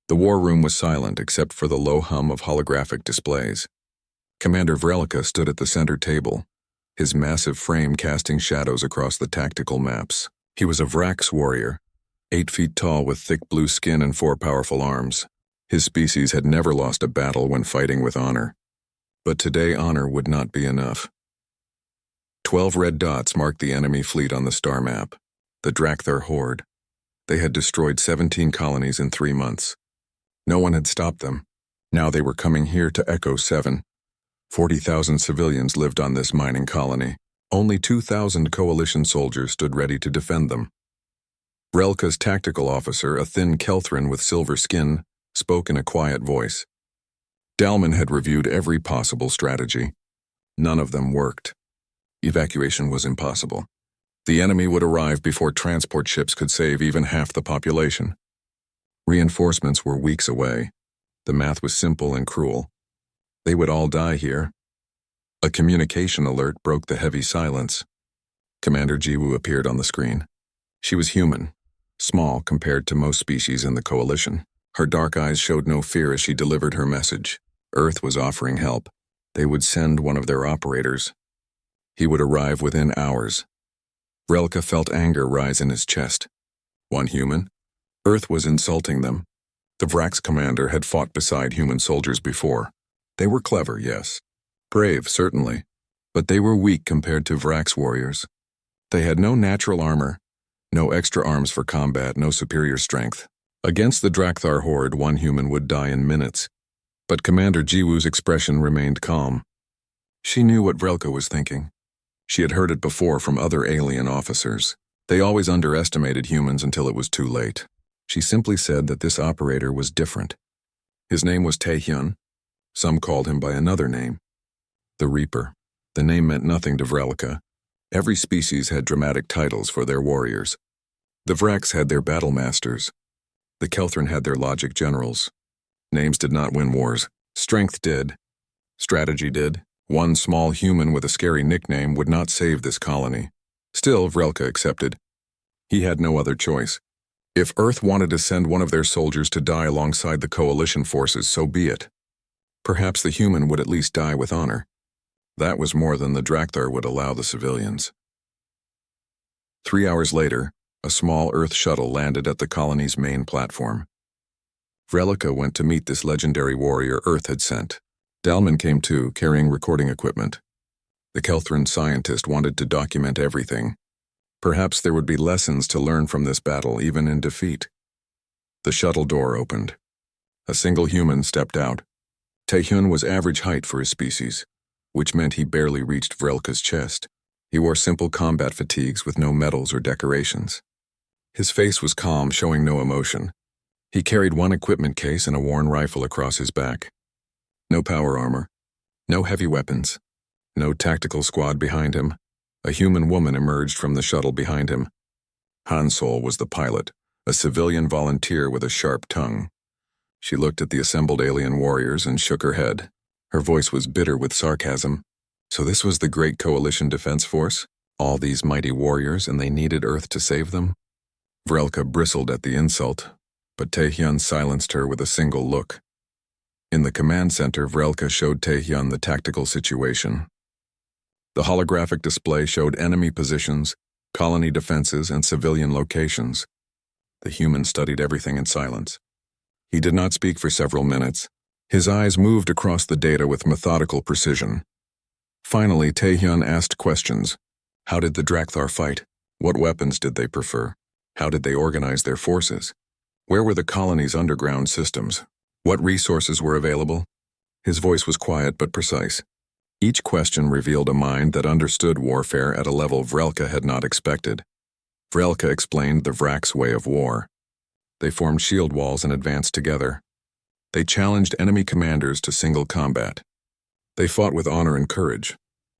The war room was silent except for the low hum of holographic displays. Commander Vrelka stood at the center table, his massive frame casting shadows across the tactical maps. He was a Vrax warrior, 8 feet tall with thick blue skin and 4 powerful arms. His species had never lost a battle when fighting with honor. But today honor would not be enough. 12 red dots marked the enemy fleet on the star map, the Drakthar horde. They had destroyed 17 colonies in 3 months. No one had stopped them. Now they were coming here to Echo 7. 40,000 civilians lived on this mining colony. Only 2,000 coalition soldiers stood ready to defend them. Vrelka's tactical officer, a thin Kelthran with silver skin, spoke in a quiet voice. Dalman had reviewed every possible strategy. None of them worked. Evacuation was impossible. The enemy would arrive before transport ships could save even half the population. Reinforcements were weeks away. The math was simple and cruel. They would all die here. A communication alert broke the heavy silence. Commander Jiwoo appeared on the screen. She was human, small compared to most species in the coalition. Her dark eyes showed no fear as she delivered her message. Earth was offering help. They would send one of their operators. He would arrive within hours. Vrelka felt anger rise in his chest. One human? Earth was insulting them. The Vrax commander had fought beside human soldiers before. They were clever, yes. Brave, certainly. But they were weak compared to Vrax warriors. They had no natural armor, no extra arms for combat, no superior strength. Against the Drakthar horde, one human would die in minutes. But Commander Jiwoo's expression remained calm. She knew what Vrelka was thinking. She had heard it before from other alien officers. They always underestimated humans until it was too late. She simply said that this operator was different. His name was Taehyun. Some called him by another name. The Reaper. The name meant nothing to Vrelka. Every species had dramatic titles for their warriors. The Vrax had their battle masters. The Kelthran had their logic generals. Names did not win wars. Strength did. Strategy did. One small human with a scary nickname would not save this colony. Still, Vrelka accepted. He had no other choice. If Earth wanted to send one of their soldiers to die alongside the coalition forces, so be it. Perhaps the human would at least die with honor. That was more than the Drakthar would allow the civilians. 3 hours later, a small Earth shuttle landed at the colony's main platform. Vrelka went to meet this legendary warrior Earth had sent. Dalman came too, carrying recording equipment. The Kelthran scientist wanted to document everything. Perhaps there would be lessons to learn from this battle, even in defeat. The shuttle door opened. A single human stepped out. Taehyun was average height for his species, which meant he barely reached Vrelka's chest. He wore simple combat fatigues with no medals or decorations. His face was calm, showing no emotion. He carried one equipment case and a worn rifle across his back. No power armor, no heavy weapons, no tactical squad behind him. A human woman emerged from the shuttle behind him. Hansol was the pilot, a civilian volunteer with a sharp tongue. She looked at the assembled alien warriors and shook her head. Her voice was bitter with sarcasm. So this was the Great Coalition Defense Force? All these mighty warriors, and they needed Earth to save them? Vrelka bristled at the insult, but Taehyun silenced her with a single look. In the command center, Vrelka showed Taehyun the tactical situation. The holographic display showed enemy positions, colony defenses, and civilian locations. The human studied everything in silence. He did not speak for several minutes. His eyes moved across the data with methodical precision. Finally, Taehyun asked questions. How did the Drakthar fight? What weapons did they prefer? How did they organize their forces? Where were the colony's underground systems? What resources were available? His voice was quiet but precise. Each question revealed a mind that understood warfare at a level Vrelka had not expected. Vrelka explained the Vrax way of war. They formed shield walls and advanced together. They challenged enemy commanders to single combat. They fought with honor and courage,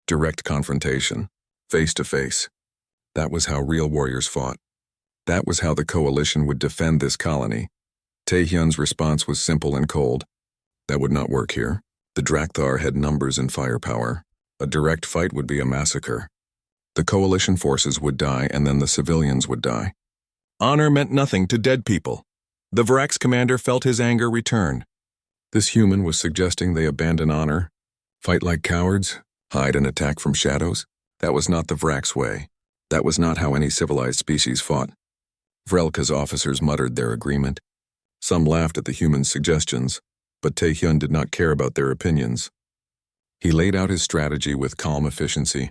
direct confrontation, face to face. That was how real warriors fought. That was how the coalition would defend this colony. Taehyun's response was simple and cold. That would not work here. The Drakthar had numbers and firepower. A direct fight would be a massacre. The coalition forces would die, and then the civilians would die. Honor meant nothing to dead people. The Varax commander felt his anger return. This human was suggesting they abandon honor, fight like cowards, hide and attack from shadows. That was not the Varax way. That was not how any civilized species fought. Vrelka's officers muttered their agreement. Some laughed at the human's suggestions, but Taehyun did not care about their opinions. He laid out his strategy with calm efficiency.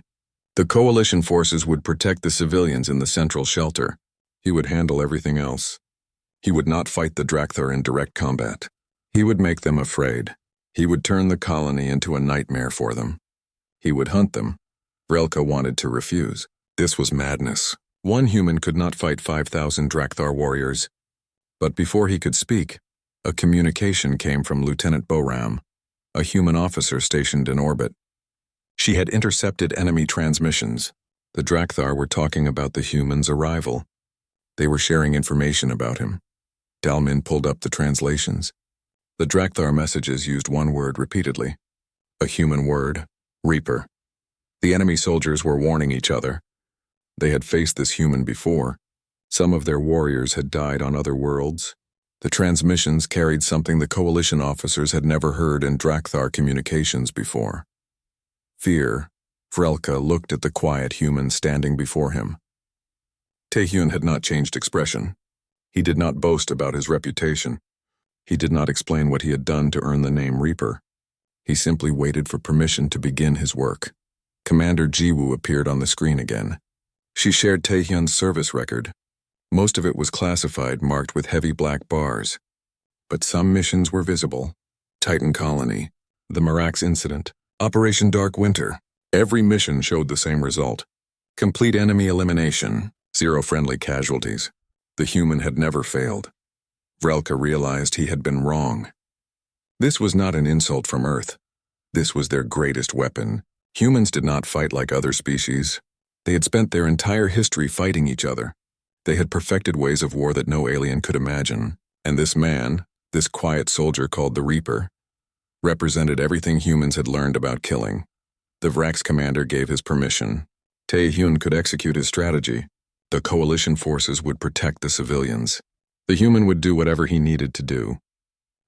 The coalition forces would protect the civilians in the central shelter. He would handle everything else. He would not fight the Drakthar in direct combat. He would make them afraid. He would turn the colony into a nightmare for them. He would hunt them. Vrelka wanted to refuse. This was madness. One human could not fight 5,000 Drakthar warriors. But before he could speak, a communication came from Lieutenant Boram, a human officer stationed in orbit. She had intercepted enemy transmissions. The Drakthar were talking about the human's arrival. They were sharing information about him. Dalmin pulled up the translations. The Drakthar messages used one word repeatedly. A human word, Reaper. The enemy soldiers were warning each other. They had faced this human before. Some of their warriors had died on other worlds. The transmissions carried something the coalition officers had never heard in Drakthar communications before. Fear. Vrelka looked at the quiet human standing before him. Taehyun had not changed expression. He did not boast about his reputation. He did not explain what he had done to earn the name Reaper. He simply waited for permission to begin his work. Commander Jiwoo appeared on the screen again. She shared Taehyun's service record. Most of it was classified, marked with heavy black bars. But some missions were visible. Titan Colony, the Marax Incident, Operation Dark Winter. Every mission showed the same result. Complete enemy elimination, 0 friendly casualties. The human had never failed. Vrelka realized he had been wrong. This was not an insult from Earth. This was their greatest weapon. Humans did not fight like other species. They had spent their entire history fighting each other. They had perfected ways of war that no alien could imagine. And this man, this quiet soldier called the Reaper, represented everything humans had learned about killing. The Varax commander gave his permission. Taehyun could execute his strategy. The coalition forces would protect the civilians. The human would do whatever he needed to do.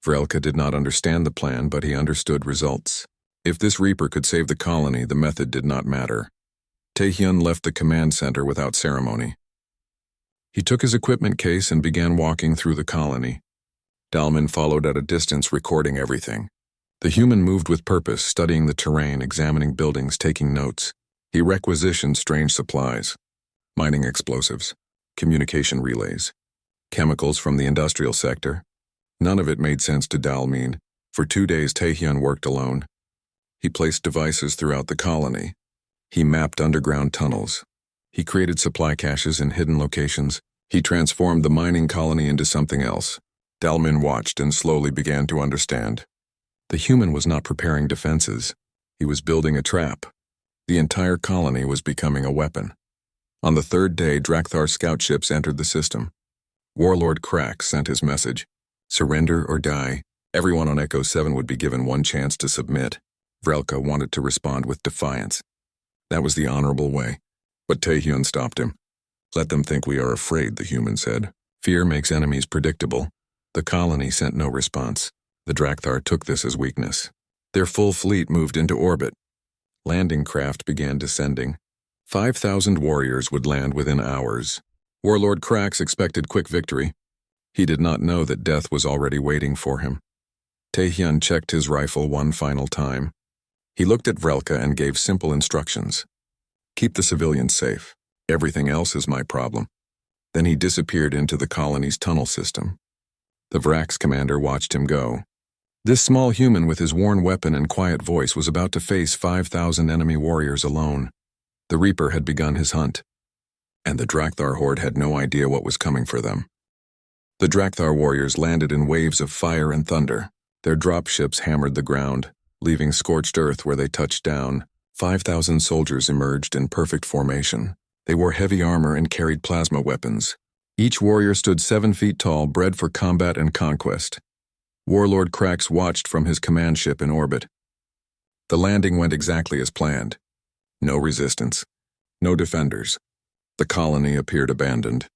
Vrelka did not understand the plan, but he understood results. If this Reaper could save the colony, the method did not matter. Taehyun left the command center without ceremony. He took his equipment case and began walking through the colony. Dalmin followed at a distance, recording everything. The human moved with purpose, studying the terrain, examining buildings, taking notes. He requisitioned strange supplies, mining explosives, communication relays, chemicals from the industrial sector. None of it made sense to Dalmin. For 2 days, Taehyun worked alone. He placed devices throughout the colony. He mapped underground tunnels. He created supply caches in hidden locations. He transformed the mining colony into something else. Dalmin watched and slowly began to understand. The human was not preparing defenses. He was building a trap. The entire colony was becoming a weapon. On the 3rd day, Drakthar scout ships entered the system. Warlord Crack sent his message. Surrender or die. Everyone on Echo 7 would be given one chance to submit. Vrelka wanted to respond with defiance. That was the honorable way. But Taehyun stopped him. Let them think we are afraid, the human said. Fear makes enemies predictable. The colony sent no response. The Drakthar took this as weakness. Their full fleet moved into orbit. Landing craft began descending. 5,000 warriors would land within hours. Warlord Krax expected quick victory. He did not know that death was already waiting for him. Taehyun checked his rifle one final time. He looked at Vrelka and gave simple instructions. Keep the civilians safe. Everything else is my problem. Then he disappeared into the colony's tunnel system. The Varax commander watched him go. This small human with his worn weapon and quiet voice was about to face 5,000 enemy warriors alone. The Reaper had begun his hunt, and the Drakthar horde had no idea what was coming for them. The Drakthar warriors landed in waves of fire and thunder. Their drop ships hammered the ground, leaving scorched earth where they touched down. 5,000 soldiers emerged in perfect formation. They wore heavy armor and carried plasma weapons. Each warrior stood 7 feet tall, bred for combat and conquest. Warlord Krax watched from his command ship in orbit. The landing went exactly as planned. No resistance. No defenders. The colony appeared abandoned.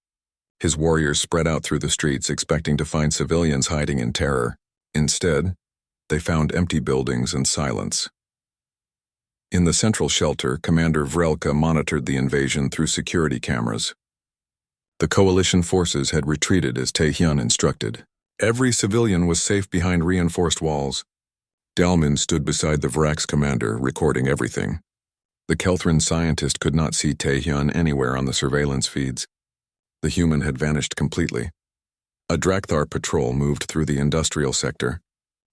His warriors spread out through the streets expecting to find civilians hiding in terror. Instead, they found empty buildings and silence. In the central shelter, Commander Vrelka monitored the invasion through security cameras. The coalition forces had retreated as Taehyun instructed. Every civilian was safe behind reinforced walls. Dalman stood beside the Vrak's commander, recording everything. The Kelthran scientist could not see Taehyun anywhere on the surveillance feeds. The human had vanished completely. A Drakthar patrol moved through the industrial sector,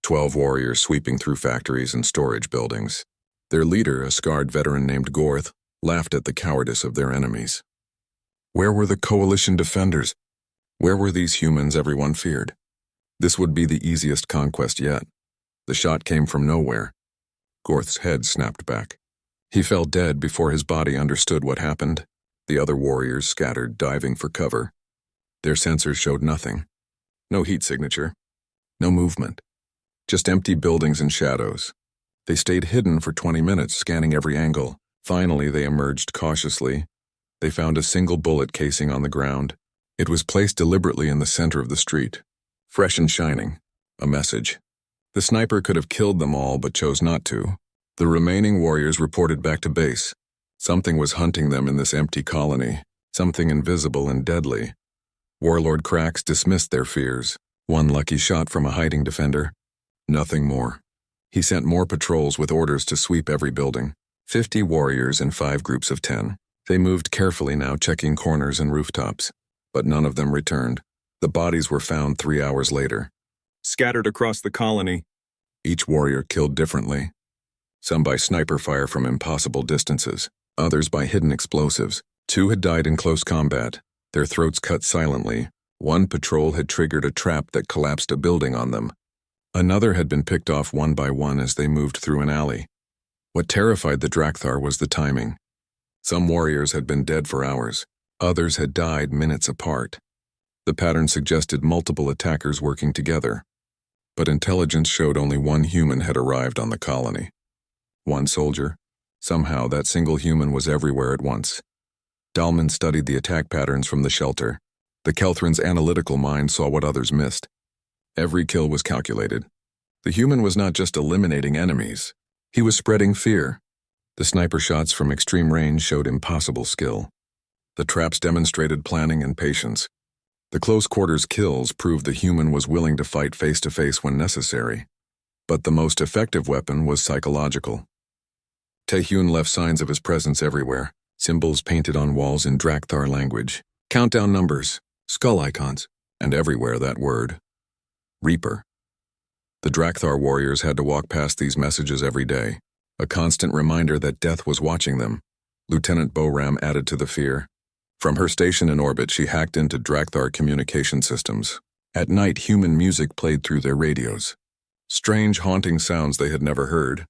12 warriors sweeping through factories and storage buildings. Their leader, a scarred veteran named Gorth, laughed at the cowardice of their enemies. Where were the coalition defenders? Where were these humans everyone feared? This would be the easiest conquest yet. The shot came from nowhere. Gorth's head snapped back. He fell dead before his body understood what happened. The other warriors scattered, diving for cover. Their sensors showed nothing. No heat signature. No movement. Just empty buildings and shadows. They stayed hidden for 20 minutes, scanning every angle. Finally, they emerged cautiously. They found a single bullet casing on the ground. It was placed deliberately in the center of the street. Fresh and shining. A message. The sniper could have killed them all, but chose not to. The remaining warriors reported back to base. Something was hunting them in this empty colony. Something invisible and deadly. Warlord Krax dismissed their fears. One lucky shot from a hiding defender. Nothing more. He sent more patrols with orders to sweep every building. 50 warriors in 5 groups of 10. They moved carefully now, checking corners and rooftops. But none of them returned. The bodies were found 3 hours later. Scattered across the colony. Each warrior killed differently. Some by sniper fire from impossible distances. Others by hidden explosives. 2 had died in close combat, their throats cut silently. 1 patrol had triggered a trap that collapsed a building on them. Another had been picked off one by one as they moved through an alley. What terrified the Drakthar was the timing. Some warriors had been dead for hours. Others had died minutes apart. The pattern suggested multiple attackers working together. But intelligence showed only 1 human had arrived on the colony. 1 soldier. Somehow, that single human was everywhere at once. Dalman studied the attack patterns from the shelter. The Kelthran's analytical mind saw what others missed. Every kill was calculated. The human was not just eliminating enemies. He was spreading fear. The sniper shots from extreme range showed impossible skill. The traps demonstrated planning and patience. The close-quarters kills proved the human was willing to fight face-to-face when necessary. But the most effective weapon was psychological. Taehyun left signs of his presence everywhere, symbols painted on walls in Drakthar language, countdown numbers, skull icons, and everywhere that word. Reaper. The Drakthar warriors had to walk past these messages every day, a constant reminder that death was watching them. Lieutenant Boram added to the fear. From her station in orbit, she hacked into Drakthar communication systems. At night, human music played through their radios. Strange, haunting sounds they had never heard.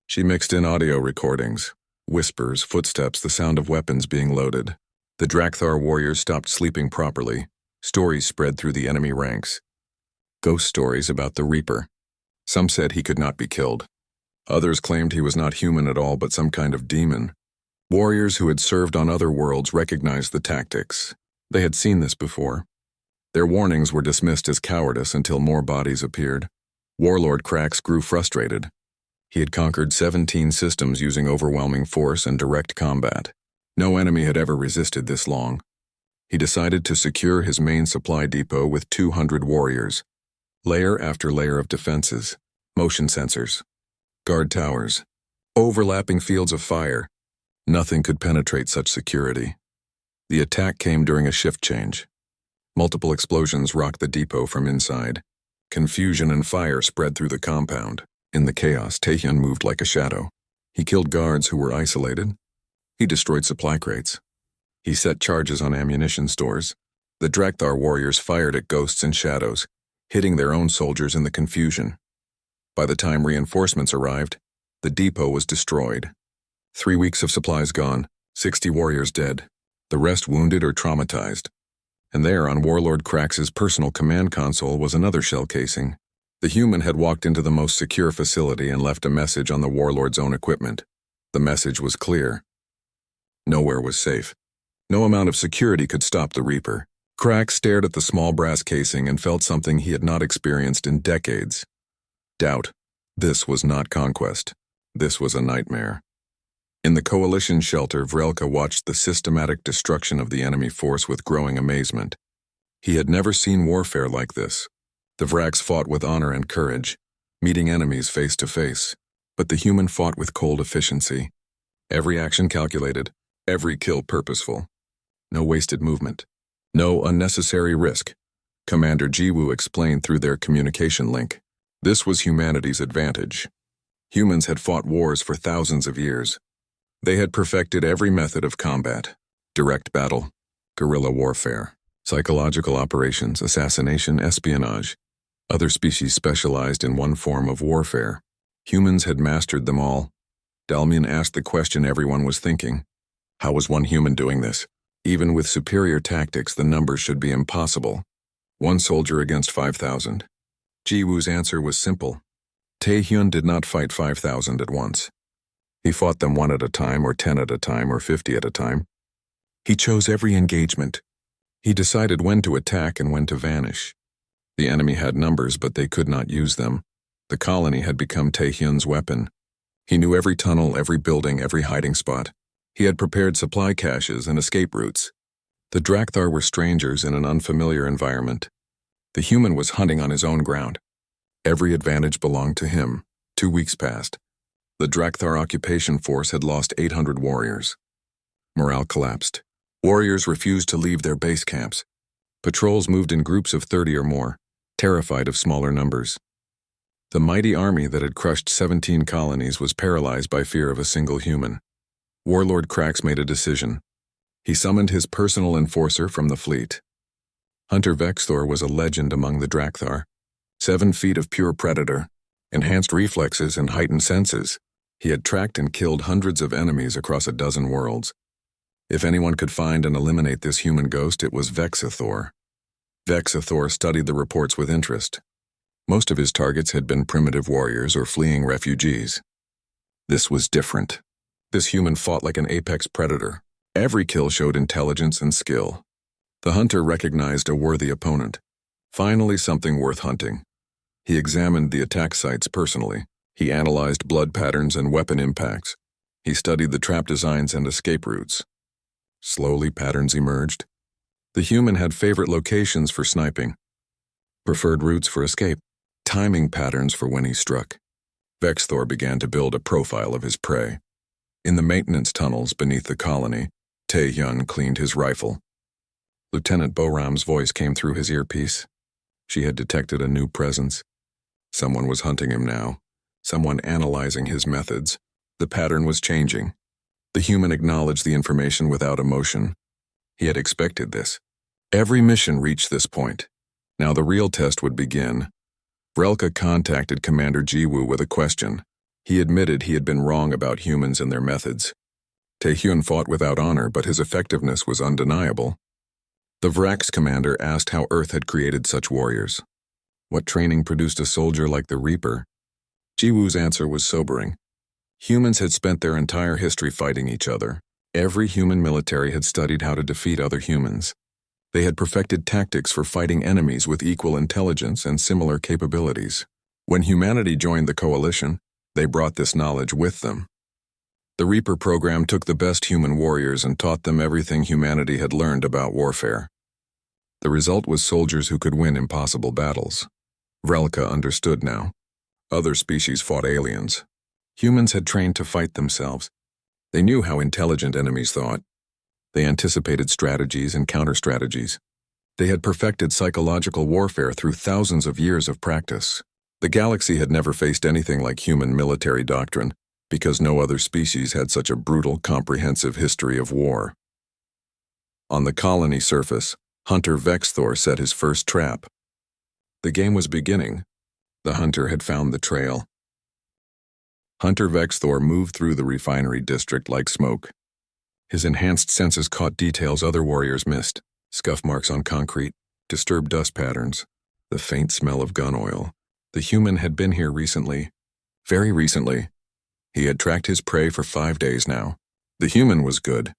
She mixed in audio recordings, whispers, footsteps, the sound of weapons being loaded. The Drakthar warriors stopped sleeping properly. Stories spread through the enemy ranks. Ghost stories about the Reaper. Some said he could not be killed. Others claimed he was not human at all but some kind of demon. Warriors who had served on other worlds recognized the tactics. They had seen this before. Their warnings were dismissed as cowardice until more bodies appeared. Warlord Krax grew frustrated. He had conquered 17 systems using overwhelming force and direct combat. No enemy had ever resisted this long. He decided to secure his main supply depot with 200 warriors. Layer after layer of defenses, motion sensors, guard towers, overlapping fields of fire. Nothing could penetrate such security. The attack came during a shift change. Multiple explosions rocked the depot from inside. Confusion and fire spread through the compound. In the chaos, Taehyun moved like a shadow. He killed guards who were isolated. He destroyed supply crates. He set charges on ammunition stores. The Drakthar warriors fired at ghosts and shadows, hitting their own soldiers in the confusion. By the time reinforcements arrived, the depot was destroyed. 3 weeks of supplies gone, 60 warriors dead, the rest wounded or traumatized. And there, on Warlord Krax's personal command console, was another shell casing. The human had walked into the most secure facility and left a message on the Warlord's own equipment. The message was clear. Nowhere was safe. No amount of security could stop the Reaper. Crack stared at the small brass casing and felt something he had not experienced in decades. Doubt. This was not conquest. This was a nightmare. In the Coalition shelter, Vrelka watched the systematic destruction of the enemy force with growing amazement. He had never seen warfare like this. The Vraks fought with honor and courage, meeting enemies face to face, but the human fought with cold efficiency. Every action calculated, every kill purposeful. No wasted movement. No unnecessary risk. Commander Jiwoo explained through their communication link. This was humanity's advantage. Humans had fought wars for thousands of years. They had perfected every method of combat: direct battle, guerrilla warfare, psychological operations, assassination, espionage. Other species specialized in one form of warfare. Humans had mastered them all. Dalmian asked the question everyone was thinking. How was one human doing this? Even with superior tactics, the numbers should be impossible. 1 soldier against 5,000. Jiwoo's answer was simple. Taehyun did not fight 5,000 at once. He fought them 1 at a time, or 10 at a time, or 50 at a time. He chose every engagement. He decided when to attack and when to vanish. The enemy had numbers, but they could not use them. The colony had become Taehyun's weapon. He knew every tunnel, every building, every hiding spot. He had prepared supply caches and escape routes. The Drakthar were strangers in an unfamiliar environment. The human was hunting on his own ground. Every advantage belonged to him. 2 weeks passed. The Drakthar occupation force had lost 800 warriors. Morale collapsed. Warriors refused to leave their base camps. Patrols moved in groups of 30 or more, terrified of smaller numbers. The mighty army that had crushed 17 colonies was paralyzed by fear of a single human. Warlord Krax made a decision. He summoned his personal enforcer from the fleet. Hunter Vexthor was a legend among the Drakthar. 7 feet of pure predator, enhanced reflexes and heightened senses. He had tracked and killed hundreds of enemies across a dozen worlds. If anyone could find and eliminate this human ghost, it was Vexathor. Vexathor studied the reports with interest. Most of his targets had been primitive warriors or fleeing refugees. This was different. This human fought like an apex predator. Every kill showed intelligence and skill. The hunter recognized a worthy opponent. Finally, something worth hunting. He examined the attack sites personally. He analyzed blood patterns and weapon impacts. He studied the trap designs and escape routes. Slowly, patterns emerged. The human had favorite locations for sniping, preferred routes for escape, timing patterns for when he struck. Vexthor began to build a profile of his prey. In the maintenance tunnels beneath the colony, Taehyun cleaned his rifle. Lieutenant Boram's voice came through his earpiece. She had detected a new presence. Someone was hunting him now. Someone analyzing his methods. The pattern was changing. The human acknowledged the information without emotion. He had expected this. Every mission reached this point. Now the real test would begin. Vrelka contacted Commander Jiwoo with a question. He admitted he had been wrong about humans and their methods. Taehyun fought without honor, but his effectiveness was undeniable. The Vraks commander asked how Earth had created such warriors. What training produced a soldier like the Reaper? Jiwoo's answer was sobering. Humans had spent their entire history fighting each other. Every human military had studied how to defeat other humans. They had perfected tactics for fighting enemies with equal intelligence and similar capabilities. When humanity joined the coalition, they brought this knowledge with them. The Reaper program took the best human warriors and taught them everything humanity had learned about warfare. The result was soldiers who could win impossible battles. Vrelka understood now. Other species fought aliens. Humans had trained to fight themselves. They knew how intelligent enemies thought. They anticipated strategies and counter-strategies. They had perfected psychological warfare through thousands of years of practice. The galaxy had never faced anything like human military doctrine, because no other species had such a brutal, comprehensive history of war. On the colony surface, Hunter Vexthor set his first trap. The game was beginning. The hunter had found the trail. Hunter Vexthor moved through the refinery district like smoke. His enhanced senses caught details other warriors missed: scuff marks on concrete, disturbed dust patterns, the faint smell of gun oil. The human had been here recently. Very recently. He had tracked his prey for 5 days now. The human was good.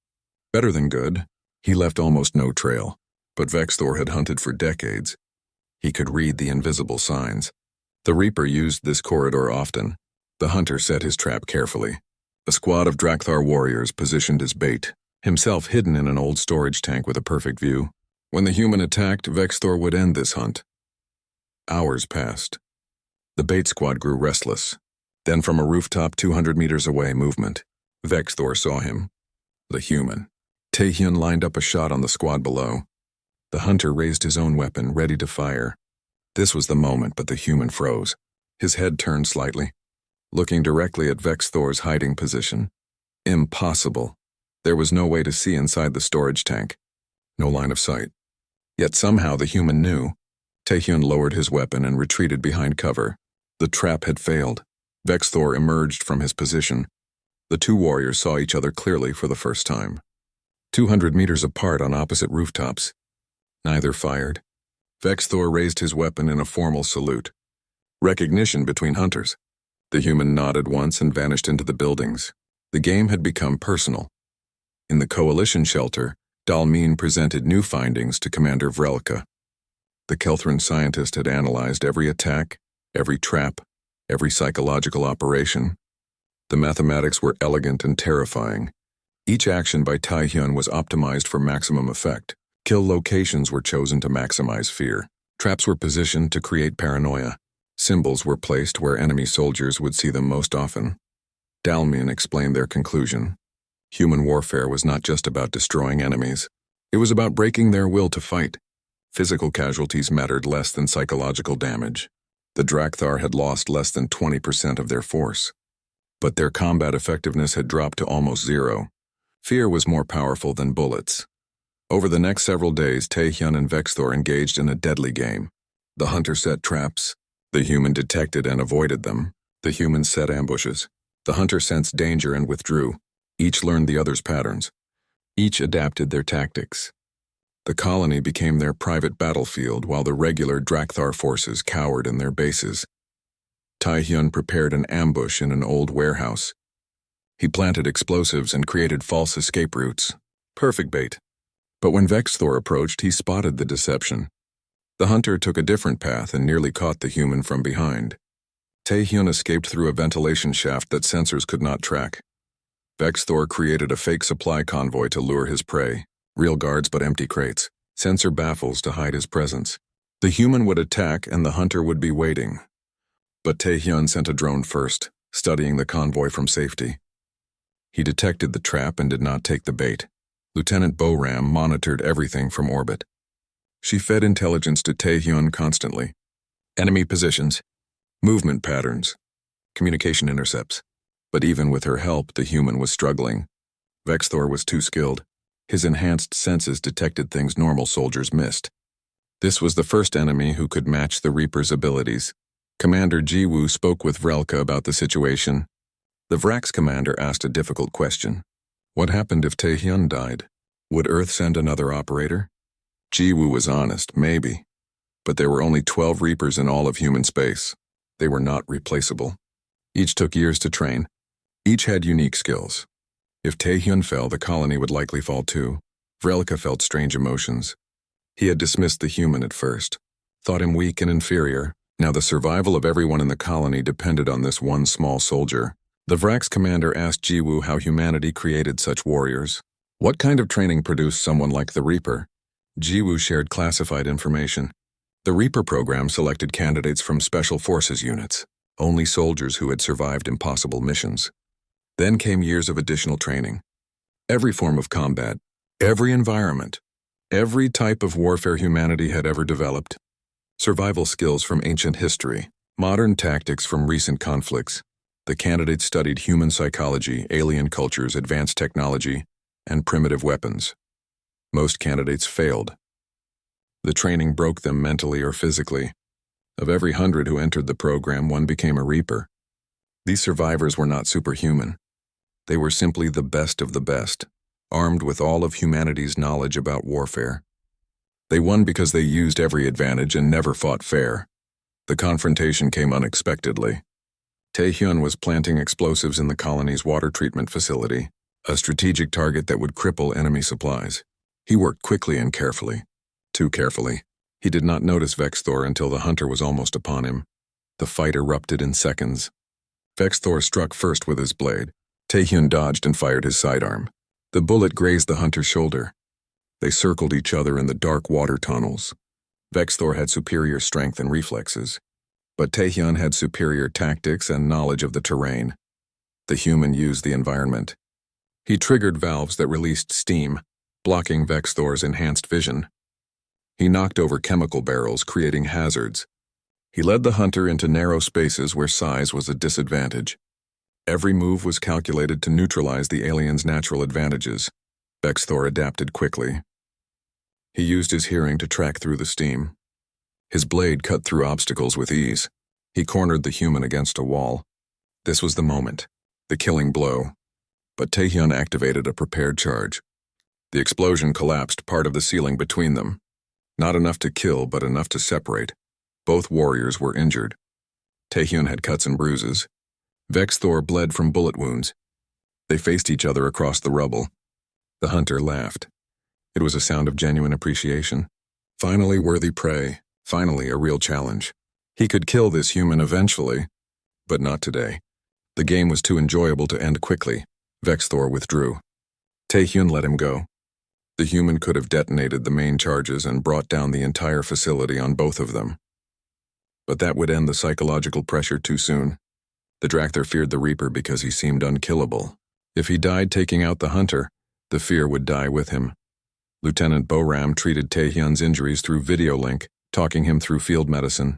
Better than good. He left almost no trail. But Vexthor had hunted for decades. He could read the invisible signs. The Reaper used this corridor often. The hunter set his trap carefully. A squad of Drakthar warriors positioned as bait, himself hidden in an old storage tank with a perfect view. When the human attacked, Vexthor would end this hunt. Hours passed. The bait squad grew restless. Then from a rooftop 200 meters away, movement. Vexthor saw him. The human. Taehyun lined up a shot on the squad below. The hunter raised his own weapon, ready to fire. This was the moment, but the human froze. His head turned slightly, looking directly at Vexthor's hiding position. Impossible. There was no way to see inside the storage tank. No line of sight. Yet somehow the human knew. Taehyun lowered his weapon and retreated behind cover. The trap had failed. Vexthor emerged from his position. The two warriors saw each other clearly for the first time. 200 meters apart on opposite rooftops. Neither fired. Vexthor raised his weapon in a formal salute. Recognition between hunters. The human nodded once and vanished into the buildings. The game had become personal. In the coalition shelter, Dalmin presented new findings to Commander Vrelka. The Kelthran scientist had analyzed every attack, every trap, every psychological operation. The mathematics were elegant and terrifying. Each action by Taehyun was optimized for maximum effect. Kill locations were chosen to maximize fear. Traps were positioned to create paranoia. Symbols were placed where enemy soldiers would see them most often. Dalmin explained their conclusion. Human warfare was not just about destroying enemies. It was about breaking their will to fight. Physical casualties mattered less than psychological damage. The Drakthar had lost less than 20% of their force. But their combat effectiveness had dropped to almost zero. Fear was more powerful than bullets. Over the next several days, Taehyun and Vexthor engaged in a deadly game. The hunter set traps. The human detected and avoided them. The human set ambushes. The hunter sensed danger and withdrew. Each learned the other's patterns. Each adapted their tactics. The colony became their private battlefield while the regular Drakthar forces cowered in their bases. Taehyun prepared an ambush in an old warehouse. He planted explosives and created false escape routes. Perfect bait. But when Vexthor approached, he spotted the deception. The hunter took a different path and nearly caught the human from behind. Taehyun escaped through a ventilation shaft that sensors could not track. Vexthor created a fake supply convoy to lure his prey. Real guards but empty crates. Sensor baffles to hide his presence. The human would attack and the hunter would be waiting. But Taehyun sent a drone first, studying the convoy from safety. He detected the trap and did not take the bait. Lieutenant Boram monitored everything from orbit. She fed intelligence to Taehyun constantly. Enemy positions, movement patterns, communication intercepts. But even with her help, the human was struggling. Vexthor was too skilled. His enhanced senses detected things normal soldiers missed. This was the first enemy who could match the Reaper's abilities. Commander Jiwoo spoke with Vrelka about the situation. The Vrax commander asked a difficult question. What happened if Taehyun died? Would Earth send another operator? Jiwoo was honest, maybe. But there were only 12 Reapers in all of human space. They were not replaceable. Each took years to train. Each had unique skills. If Taehyun fell, the colony would likely fall too. Vrelka felt strange emotions. He had dismissed the human at first, thought him weak and inferior. Now the survival of everyone in the colony depended on this one small soldier. The Vrax commander asked Jiwoo how humanity created such warriors. What kind of training produced someone like the Reaper? Jiwoo shared classified information. The Reaper program selected candidates from special forces units, only soldiers who had survived impossible missions. Then came years of additional training. Every form of combat, every environment, every type of warfare humanity had ever developed. Survival skills from ancient history, modern tactics from recent conflicts. The candidates studied human psychology, alien cultures, advanced technology, and primitive weapons. Most candidates failed. The training broke them mentally or physically. Of every 100 who entered the program, one became a Reaper. These survivors were not superhuman. They were simply the best of the best, armed with all of humanity's knowledge about warfare. They won because they used every advantage and never fought fair. The confrontation came unexpectedly. Taehyun was planting explosives in the colony's water treatment facility, a strategic target that would cripple enemy supplies. He worked quickly and carefully. Too carefully. He did not notice Vexthor until the hunter was almost upon him. The fight erupted in seconds. Vexthor struck first with his blade. Taehyun dodged and fired his sidearm. The bullet grazed the hunter's shoulder. They circled each other in the dark water tunnels. Vexthor had superior strength and reflexes, but Taehyun had superior tactics and knowledge of the terrain. The human used the environment. He triggered valves that released steam, blocking Vexthor's enhanced vision. He knocked over chemical barrels, creating hazards. He led the hunter into narrow spaces where size was a disadvantage. Every move was calculated to neutralize the alien's natural advantages. Vexthor adapted quickly. He used his hearing to track through the steam. His blade cut through obstacles with ease. He cornered the human against a wall. This was the moment, the killing blow. But Taehyun activated a prepared charge. The explosion collapsed part of the ceiling between them. Not enough to kill, but enough to separate. Both warriors were injured. Taehyun had cuts and bruises. Vexthor bled from bullet wounds. They faced each other across the rubble. The hunter laughed. It was a sound of genuine appreciation. Finally worthy prey, finally a real challenge. He could kill this human eventually, but not today. The game was too enjoyable to end quickly. Vexthor withdrew. Taehyun let him go. The human could have detonated the main charges and brought down the entire facility on both of them. But that would end the psychological pressure too soon. The Dracther feared the Reaper because he seemed unkillable. If he died taking out the hunter, the fear would die with him. Lieutenant Boram treated Taehyun's injuries through video link, talking him through field medicine.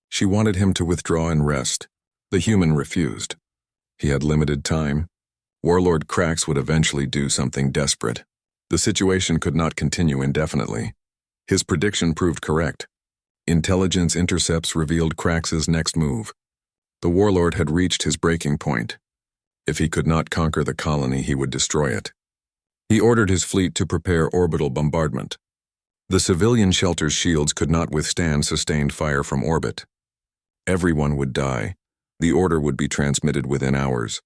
She wanted him to withdraw and rest. The human refused. He had limited time. Warlord Krax would eventually do something desperate. The situation could not continue indefinitely. His prediction proved correct. Intelligence intercepts revealed Krax's next move. The warlord had reached his breaking point. If he could not conquer the colony, he would destroy it. He ordered his fleet to prepare orbital bombardment. The civilian shelter's shields could not withstand sustained fire from orbit. Everyone would die. The order would be transmitted within hours.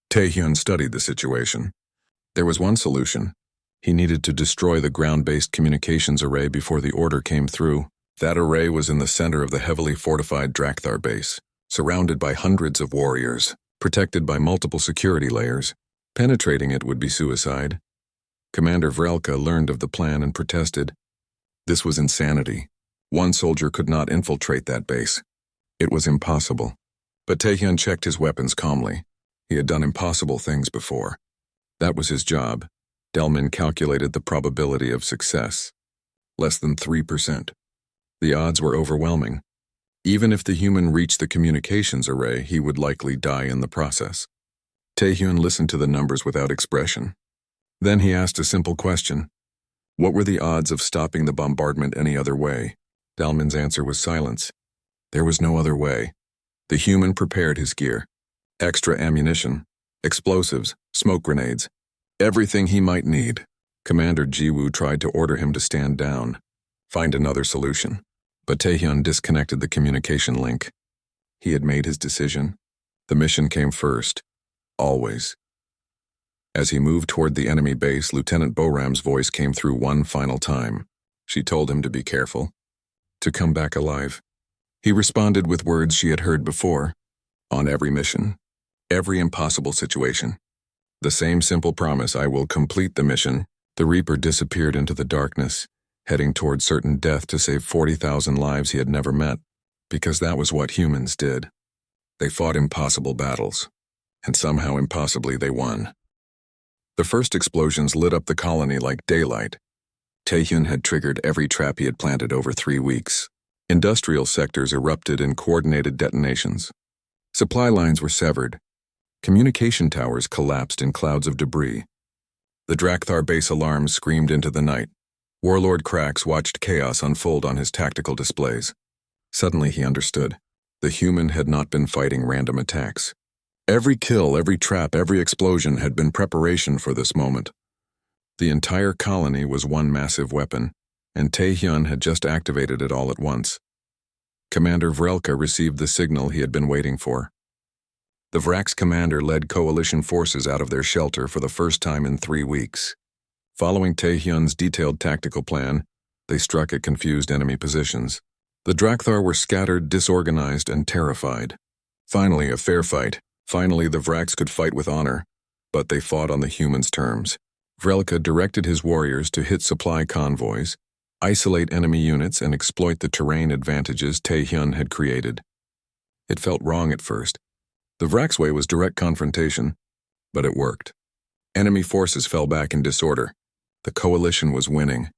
Taehyun studied the situation. There was one solution. He needed to destroy the ground-based communications array before the order came through. That array was in the center of the heavily fortified Dracthar base, surrounded by hundreds of warriors, protected by multiple security layers. Penetrating it would be suicide. Commander Vrelka learned of the plan and protested. This was insanity. One soldier could not infiltrate that base. It was impossible. But Taehyun checked his weapons calmly. He had done impossible things before. That was his job. Delman calculated the probability of success. Less than 3%. The odds were overwhelming. Even if the human reached the communications array, he would likely die in the process. Taehyun listened to the numbers without expression. Then he asked a simple question. What were the odds of stopping the bombardment any other way? Dalman's answer was silence. There was no other way. The human prepared his gear. Extra ammunition, explosives, smoke grenades, everything he might need. Commander Jiwoo tried to order him to stand down, find another solution. But Taehyun disconnected the communication link. He had made his decision. The mission came first. Always. As he moved toward the enemy base, Lieutenant Boram's voice came through one final time. She told him to be careful, to come back alive. He responded with words she had heard before. On every mission, every impossible situation. The same simple promise, I will complete the mission. The Reaper disappeared into the darkness, heading toward certain death to save 40,000 lives he had never met, because that was what humans did. They fought impossible battles, and somehow impossibly they won. The first explosions lit up the colony like daylight. Taehyun had triggered every trap he had planted over 3 weeks. Industrial sectors erupted in coordinated detonations. Supply lines were severed. Communication towers collapsed in clouds of debris. The Dracthar base alarms screamed into the night. Warlord Krax watched chaos unfold on his tactical displays. Suddenly he understood. The human had not been fighting random attacks. Every kill, every trap, every explosion had been preparation for this moment. The entire colony was one massive weapon, and Taehyun had just activated it all at once. Commander Vrelka received the signal he had been waiting for. The Vrax commander led coalition forces out of their shelter for the first time in 3 weeks. Following Taehyun's detailed tactical plan, They struck at confused enemy positions. The Drakthar were scattered, disorganized, and terrified. Finally, a fair fight. Finally, the Vraks could fight with honor. But they fought on the humans' terms. Vrelika directed his warriors to hit supply convoys, isolate enemy units, and exploit the terrain advantages Taehyun had created. It felt wrong at first. The Vraks' way was direct confrontation, but it worked. Enemy forces fell back in disorder. The coalition was winning.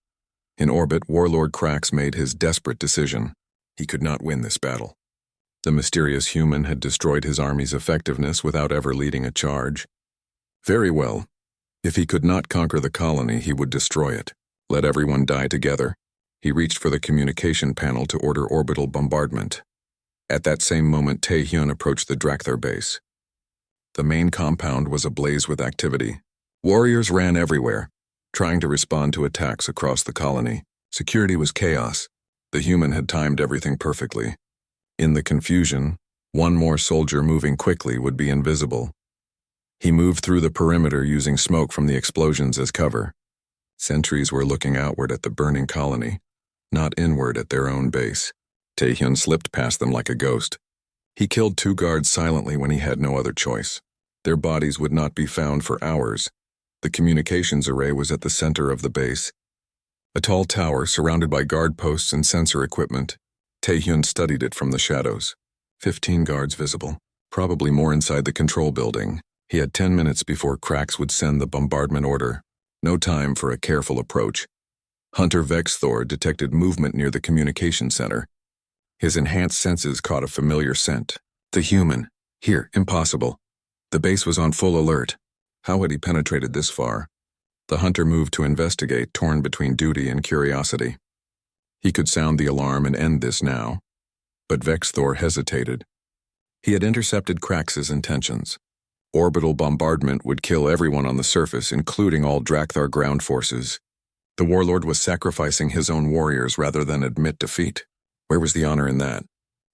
In orbit, Warlord Krax made his desperate decision. He could not win this battle. The mysterious human had destroyed his army's effectiveness without ever leading a charge. Very well. If he could not conquer the colony, he would destroy it. Let everyone die together. He reached for the communication panel to order orbital bombardment. At that same moment, Taehyun approached the Drakthar base. The main compound was ablaze with activity. Warriors ran everywhere, trying to respond to attacks across the colony. Security was chaos. The human had timed everything perfectly. In the confusion, one more soldier moving quickly would be invisible. He moved through the perimeter using smoke from the explosions as cover. Sentries were looking outward at the burning colony, not inward at their own base. Taehyun slipped past them like a ghost. He killed 2 guards silently when he had no other choice. Their bodies would not be found for hours. The communications array was at the center of the base. A tall tower surrounded by guard posts and sensor equipment. Taehyun studied it from the shadows. 15 guards visible, probably more inside the control building. He had 10 minutes before Krax would send the bombardment order. No time for a careful approach. Hunter Vexthor detected movement near the communication center. His enhanced senses caught a familiar scent. The human. Here, impossible. The base was on full alert. How had he penetrated this far? The hunter moved to investigate, torn between duty and curiosity. He could sound the alarm and end this now. But Vexthor hesitated. He had intercepted Krax's intentions. Orbital bombardment would kill everyone on the surface, including all Drakthar ground forces. The warlord was sacrificing his own warriors rather than admit defeat. Where was the honor in that?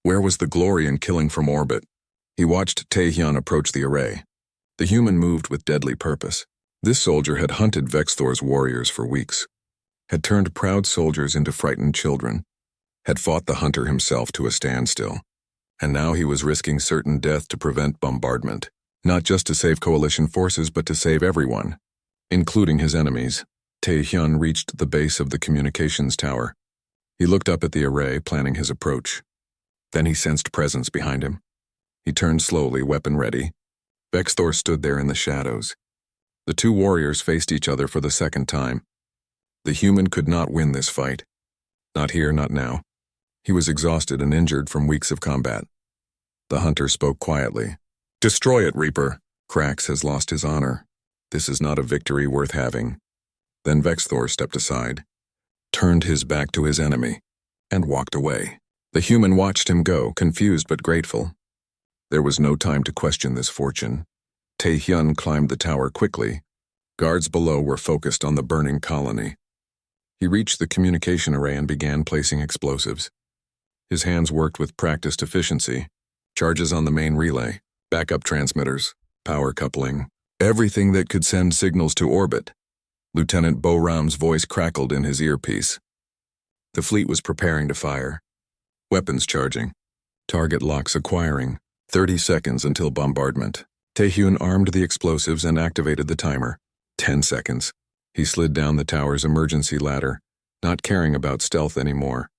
Where was the glory in killing from orbit? He watched Taehyun approach the array. The human moved with deadly purpose. This soldier had hunted Vexthor's warriors for weeks, had turned proud soldiers into frightened children, had fought the hunter himself to a standstill, and now he was risking certain death to prevent bombardment, not just to save coalition forces but to save everyone, including his enemies. Taehyun reached the base of the communications tower. He looked up at the array, planning his approach. Then he sensed presence behind him. He turned slowly, weapon ready. Vexthor stood there in the shadows. The 2 warriors faced each other for the second time. The human could not win this fight. Not here, not now. He was exhausted and injured from weeks of combat. The hunter spoke quietly. "Destroy it, Reaper. Krax has lost his honor. This is not a victory worth having." Then Vexthor stepped aside, turned his back to his enemy, and walked away. The human watched him go, confused but grateful. There was no time to question this fortune. Taehyun climbed the tower quickly. Guards below were focused on the burning colony. He reached the communication array and began placing explosives. His hands worked with practiced efficiency. Charges on the main relay, backup transmitters, power coupling, everything that could send signals to orbit. Lieutenant Boram's voice crackled in his earpiece. The fleet was preparing to fire. Weapons charging. Target locks acquiring. 30 seconds until bombardment. Taehyun armed the explosives and activated the timer. 10 seconds. He slid down the tower's emergency ladder, not caring about stealth anymore.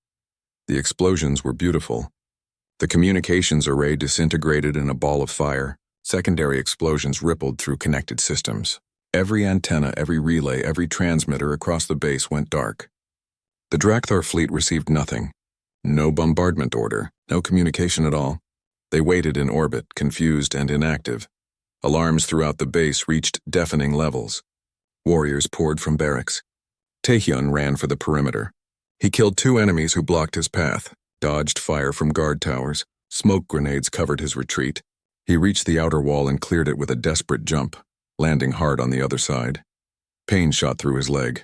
The explosions were beautiful. The communications array disintegrated in a ball of fire. Secondary explosions rippled through connected systems. Every antenna, every relay, every transmitter across the base went dark. The Drakthar fleet received nothing. No bombardment order, no communication at all. They waited in orbit, confused and inactive. Alarms throughout the base reached deafening levels. Warriors poured from barracks. Taehyun ran for the perimeter. He killed 2 enemies who blocked his path, dodged fire from guard towers. Smoke grenades covered his retreat. He reached the outer wall and cleared it with a desperate jump, landing hard on the other side. Pain shot through his leg.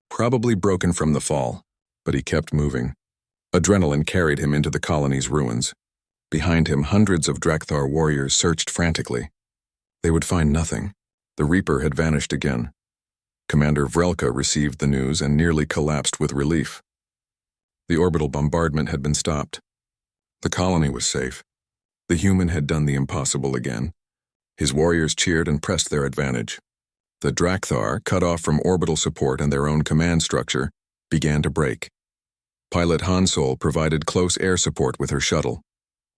Probably broken from the fall, but he kept moving. Adrenaline carried him into the colony's ruins. Behind him, hundreds of Drakthar warriors searched frantically. They would find nothing. The Reaper had vanished again. Commander Vrelka received the news and nearly collapsed with relief. The orbital bombardment had been stopped. The colony was safe. The human had done the impossible again. His warriors cheered and pressed their advantage. The Drakthar, cut off from orbital support and their own command structure, began to break. Pilot Hansol provided close air support with her shuttle.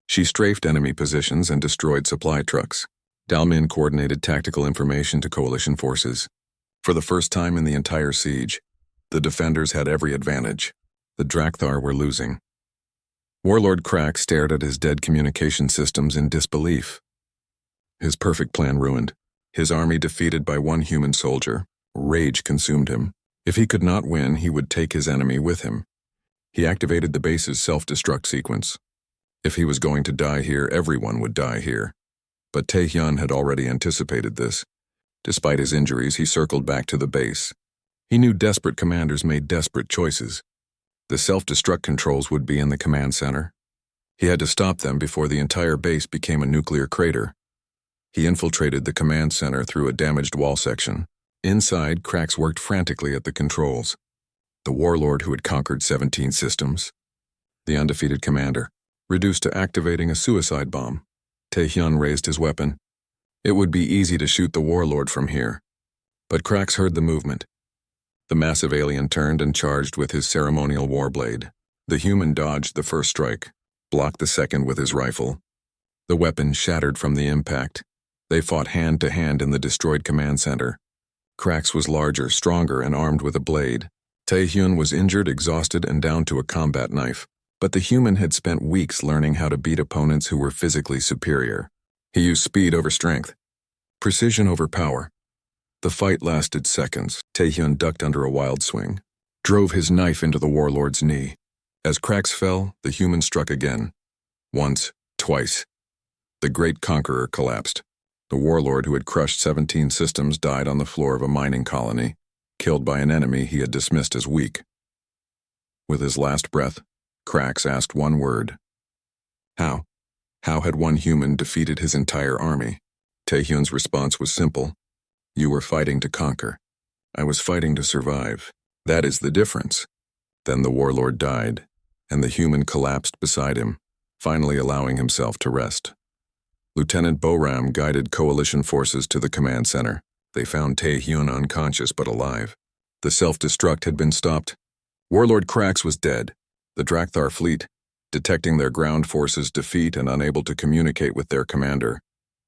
She strafed enemy positions and destroyed supply trucks. Dalmin coordinated tactical information to coalition forces. For the first time in the entire siege, the defenders had every advantage. The Drakthar were losing. Warlord Crack stared at his dead communication systems in disbelief. His perfect plan ruined. His army defeated by one human soldier. Rage consumed him. If he could not win, he would take his enemy with him. He activated the base's self-destruct sequence. If he was going to die here, everyone would die here. But Taehyun had already anticipated this. Despite his injuries, he circled back to the base. He knew desperate commanders made desperate choices. The self-destruct controls would be in the command center. He had to stop them before the entire base became a nuclear crater. He infiltrated the command center through a damaged wall section. Inside, Cracks worked frantically at the controls. The warlord who had conquered 17 systems. The undefeated commander, reduced to activating a suicide bomb. Taehyun raised his weapon. It would be easy to shoot the warlord from here. But Cracks heard the movement. The massive alien turned and charged with his ceremonial warblade. The human dodged the first strike, blocked the second with his rifle. The weapon shattered from the impact. They fought hand to hand in the destroyed command center. Cracks was larger, stronger, and armed with a blade. Taehyun was injured, exhausted, and down to a combat knife. But the human had spent weeks learning how to beat opponents who were physically superior. He used speed over strength, precision over power. The fight lasted seconds. Taehyun ducked under a wild swing, drove his knife into the warlord's knee. As Cracks fell, the human struck again. Once, twice. The great conqueror collapsed. The warlord who had crushed 17 systems died on the floor of a mining colony, killed by an enemy he had dismissed as weak. With his last breath, Cracks asked one word. How? How had one human defeated his entire army? Taehyun's response was simple. You were fighting to conquer. I was fighting to survive. That is the difference. Then the warlord died, and the human collapsed beside him, finally allowing himself to rest. Lieutenant Boram guided coalition forces to the command center. They found Taehyun unconscious but alive. The self-destruct had been stopped. Warlord Cracks was dead. The Drakthar fleet, detecting their ground forces' defeat and unable to communicate with their commander,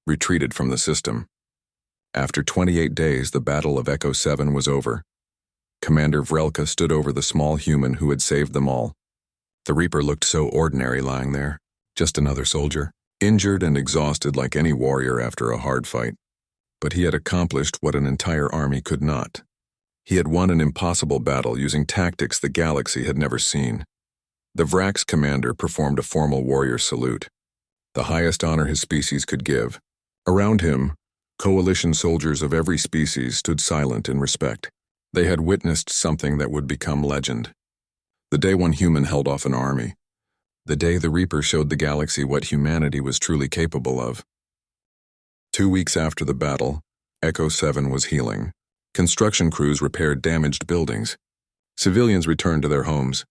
retreated from the system. After 28 days, the Battle of Echo 7 was over. Commander Vrelka stood over the small human who had saved them all. The Reaper looked so ordinary lying there, just another soldier, injured and exhausted like any warrior after a hard fight. But he had accomplished what an entire army could not. He had won an impossible battle using tactics the galaxy had never seen. The Vrak's commander performed a formal warrior salute, the highest honor his species could give. Around him, coalition soldiers of every species stood silent in respect. They had witnessed something that would become legend. The day one human held off an army. The day the Reaper showed the galaxy what humanity was truly capable of. 2 weeks after the battle, Echo 7 was healing. Construction crews repaired damaged buildings. Civilians returned to their homes.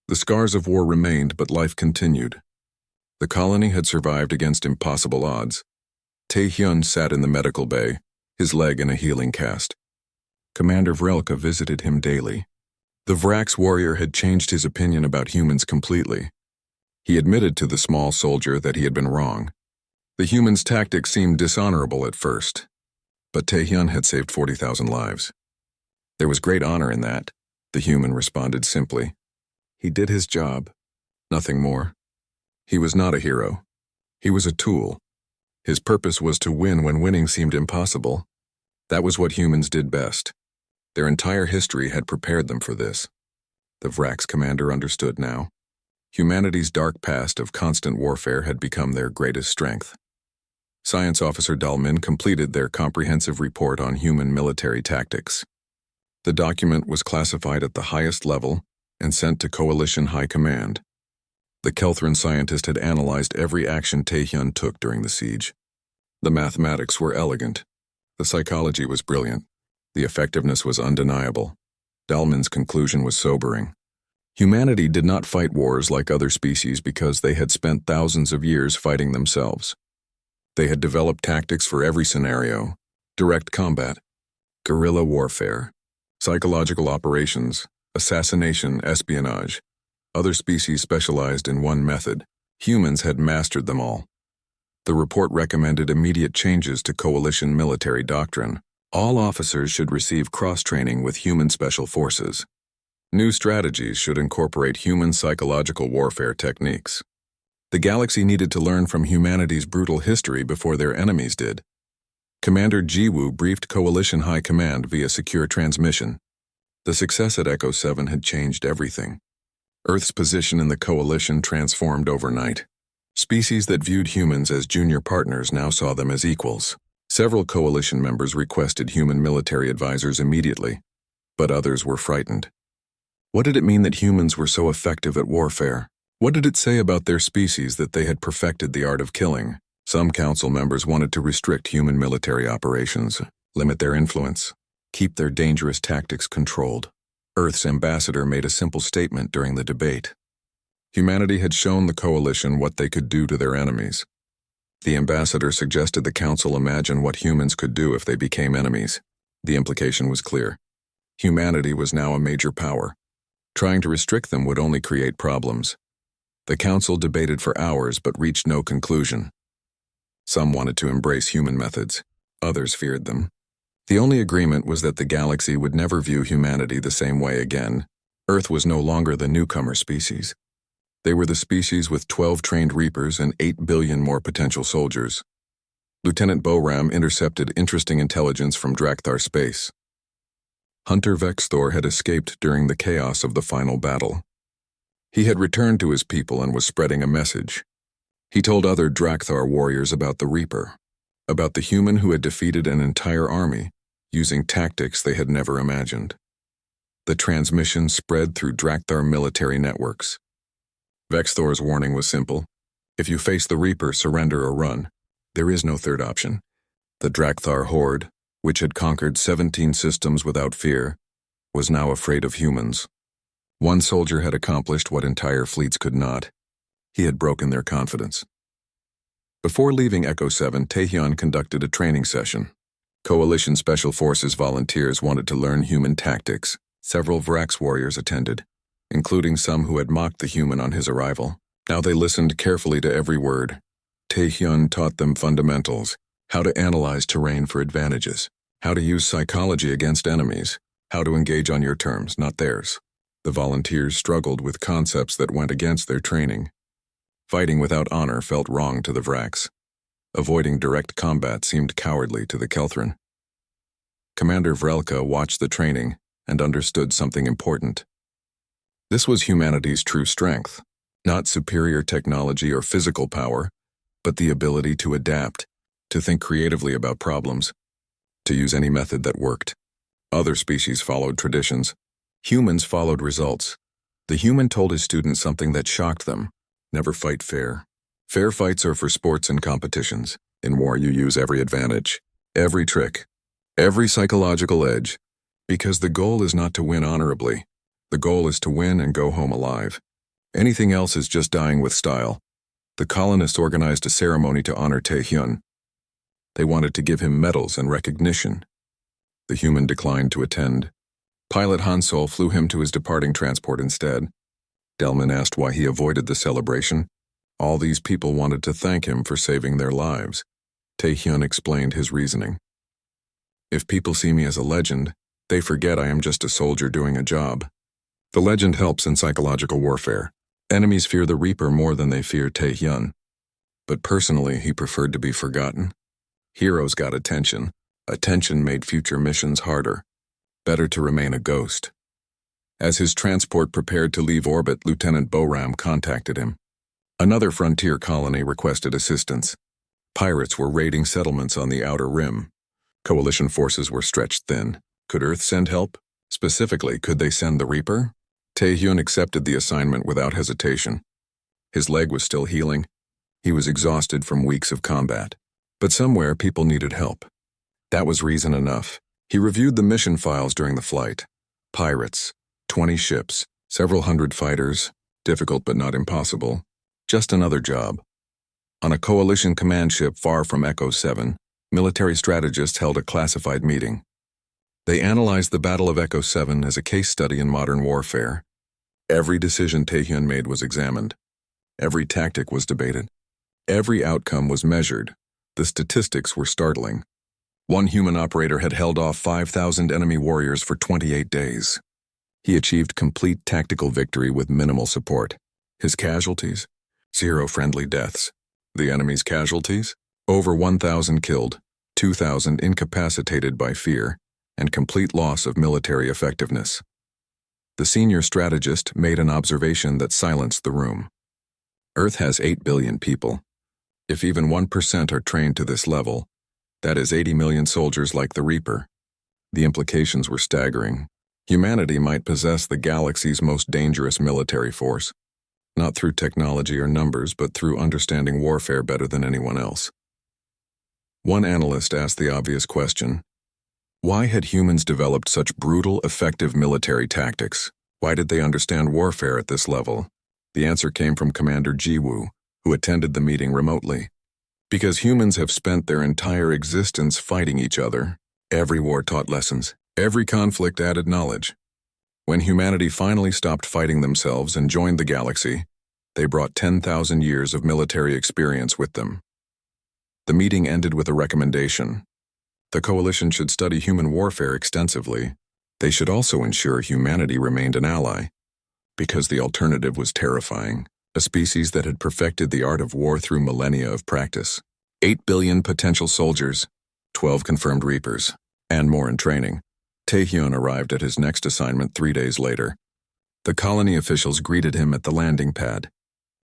The scars of war remained, but life continued. The colony had survived against impossible odds. Taehyun sat in the medical bay, his leg in a healing cast. Commander Vrelka visited him daily. The Vrak's warrior had changed his opinion about humans completely. He admitted to the small soldier that he had been wrong. The human's tactics seemed dishonorable at first, but Taehyun had saved 40,000 lives. There was great honor in that, the human responded simply. He did his job, nothing more. He was not a hero. He was a tool. His purpose was to win when winning seemed impossible. That was what humans did best. Their entire history had prepared them for this. The Vrak's commander understood now. Humanity's dark past of constant warfare had become their greatest strength. Science Officer Dalmin completed their comprehensive report on human military tactics. The document was classified at the highest level and sent to Coalition High Command. The Kelthran scientist had analyzed every action Taehyun took during the siege. The mathematics were elegant. The psychology was brilliant. The effectiveness was undeniable. Dalmin's conclusion was sobering. Humanity did not fight wars like other species because they had spent thousands of years fighting themselves. They had developed tactics for every scenario: direct combat, guerrilla warfare, psychological operations, assassination, espionage. Other species specialized in one method. Humans had mastered them all. The report recommended immediate changes to coalition military doctrine. All officers should receive cross-training with human special forces. New strategies should incorporate human psychological warfare techniques. The galaxy needed to learn from humanity's brutal history before their enemies did. Commander Jiwoo briefed Coalition High Command via secure transmission. The success at Echo 7 had changed everything. Earth's position in the Coalition transformed overnight. Species that viewed humans as junior partners now saw them as equals. Several Coalition members requested human military advisors immediately, but others were frightened. What did it mean that humans were so effective at warfare? What did it say about their species that they had perfected the art of killing? Some council members wanted to restrict human military operations, limit their influence, keep their dangerous tactics controlled. Earth's ambassador made a simple statement during the debate. Humanity had shown the Coalition what they could do to their enemies. The ambassador suggested the council imagine what humans could do if they became enemies. The implication was clear. Humanity was now a major power. Trying to restrict them would only create problems. The council debated for hours but reached no conclusion. Some wanted to embrace human methods. Others feared them. The only agreement was that the galaxy would never view humanity the same way again. Earth was no longer the newcomer species. They were the species with 12 trained reapers and 8 billion more potential soldiers. Lieutenant Boram intercepted interesting intelligence from Drakthar space. Hunter Vexthor had escaped during the chaos of the final battle. He had returned to his people and was spreading a message. He told other Drakthar warriors about the Reaper, about the human who had defeated an entire army, using tactics they had never imagined. The transmission spread through Drakthar military networks. Vexthor's warning was simple: if you face the Reaper, surrender or run. There is no third option. The Drakthar horde, which had conquered 17 systems without fear, was now afraid of humans. One soldier had accomplished what entire fleets could not. He had broken their confidence. Before leaving Echo 7, Taehyun conducted a training session. Coalition Special Forces volunteers wanted to learn human tactics. Several Vrax warriors attended, including some who had mocked the human on his arrival. Now they listened carefully to every word. Taehyun taught them fundamentals: how to analyze terrain for advantages, how to use psychology against enemies, how to engage on your terms, not theirs. The volunteers struggled with concepts that went against their training. Fighting without honor felt wrong to the Vrax. Avoiding direct combat seemed cowardly to the Kelthran. Commander Vrelka watched the training and understood something important. This was humanity's true strength, not superior technology or physical power, but the ability to adapt, to think creatively about problems, to use any method that worked. Other species followed traditions. Humans followed results. The human told his students something that shocked them: never fight fair. Fair fights are for sports and competitions. In war, you use every advantage, every trick, every psychological edge, because the goal is not to win honorably. The goal is to win and go home alive. Anything else is just dying with style. The colonists organized a ceremony to honor Taehyun. They wanted to give him medals and recognition. The human declined to attend. Pilot Hansol flew him to his departing transport instead. Delman asked why he avoided the celebration. All these people wanted to thank him for saving their lives. Taehyun explained his reasoning. If people see me as a legend, they forget I am just a soldier doing a job. The legend helps in psychological warfare. Enemies fear the Reaper more than they fear Taehyun. But personally, he preferred to be forgotten. Heroes got attention. Attention made future missions harder. Better to remain a ghost. As his transport prepared to leave orbit, Lieutenant Boram contacted him. Another frontier colony requested assistance. Pirates were raiding settlements on the outer rim. Coalition forces were stretched thin. Could Earth send help? Specifically, could they send the Reaper? Taehyun accepted the assignment without hesitation. His leg was still healing. He was exhausted from weeks of combat. But somewhere people needed help. That was reason enough. He reviewed the mission files during the flight. Pirates, 20 ships, Several hundred fighters, difficult but not impossible, just another job. On a coalition command ship far from Echo 7, military strategists held a classified meeting. They analyzed the Battle of Echo 7 as a case study in modern warfare. Every decision Taehyun made was examined. Every tactic was debated. Every outcome was measured. The statistics were startling. One human operator had held off 5,000 enemy warriors for 28 days. He achieved complete tactical victory with minimal support. His casualties? 0 friendly deaths. The enemy's casualties? Over 1,000 killed, 2,000 incapacitated by fear, and complete loss of military effectiveness. The senior strategist made an observation that silenced the room. Earth has 8 billion people. If even 1% are trained to this level, that is 80 million soldiers like the Reaper. The implications were staggering. Humanity might possess the galaxy's most dangerous military force, not through technology or numbers, but through understanding warfare better than anyone else. One analyst asked the obvious question: why had humans developed such brutal, effective military tactics? Why did they understand warfare at this level? The answer came from Commander Jiwoo, who attended the meeting remotely. Because humans have spent their entire existence fighting each other. Every war taught lessons. Every conflict added knowledge. When humanity finally stopped fighting themselves and joined the galaxy, they brought 10,000 years of military experience with them. The meeting ended with a recommendation. The coalition should study human warfare extensively. They should also ensure humanity remained an ally, because the alternative was terrifying. A species that had perfected the art of war through millennia of practice. 8 billion potential soldiers, 12 confirmed Reapers, and more in training. Taehyun arrived at his next assignment 3 days later. The colony officials greeted him at the landing pad.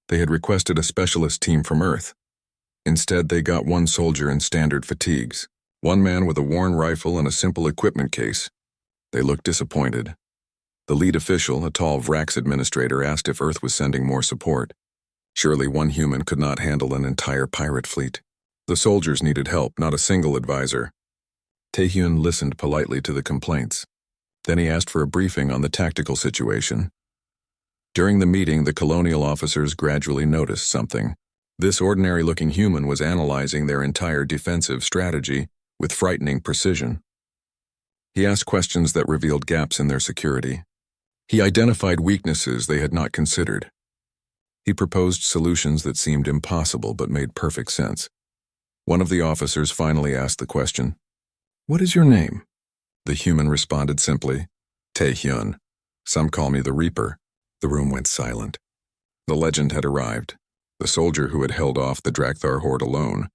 They had requested a specialist team from Earth. Instead, they got one soldier in standard fatigues, one man with a worn rifle and a simple equipment case. They looked disappointed. The lead official, a tall Vrax administrator, asked if Earth was sending more support. Surely one human could not handle an entire pirate fleet. The soldiers needed help, not a single advisor. Taehyun listened politely to the complaints. Then he asked for a briefing on the tactical situation. During the meeting, the colonial officers gradually noticed something. This ordinary-looking human was analyzing their entire defensive strategy with frightening precision. He asked questions that revealed gaps in their security. He identified weaknesses they had not considered. He proposed solutions that seemed impossible but made perfect sense. One of the officers finally asked the question, "What is your name?" The human responded simply, "Taehyun. Some call me the Reaper." The room went silent. The legend had arrived. The soldier who had held off the Drakthar horde alone.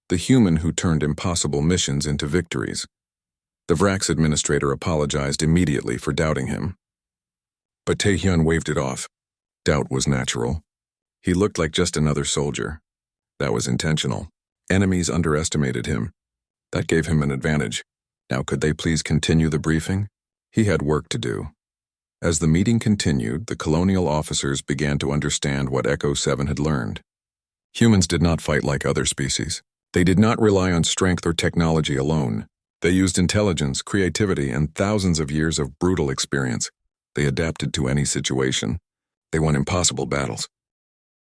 The human who turned impossible missions into victories. The Vrax administrator apologized immediately for doubting him. But Taehyun waved it off. Doubt was natural. He looked like just another soldier. That was intentional. Enemies underestimated him. That gave him an advantage. Now could they please continue the briefing? He had work to do. As the meeting continued, the colonial officers began to understand what Echo 7 had learned. Humans did not fight like other species. They did not rely on strength or technology alone. They used intelligence, creativity, and thousands of years of brutal experience. They adapted to any situation. They won impossible battles.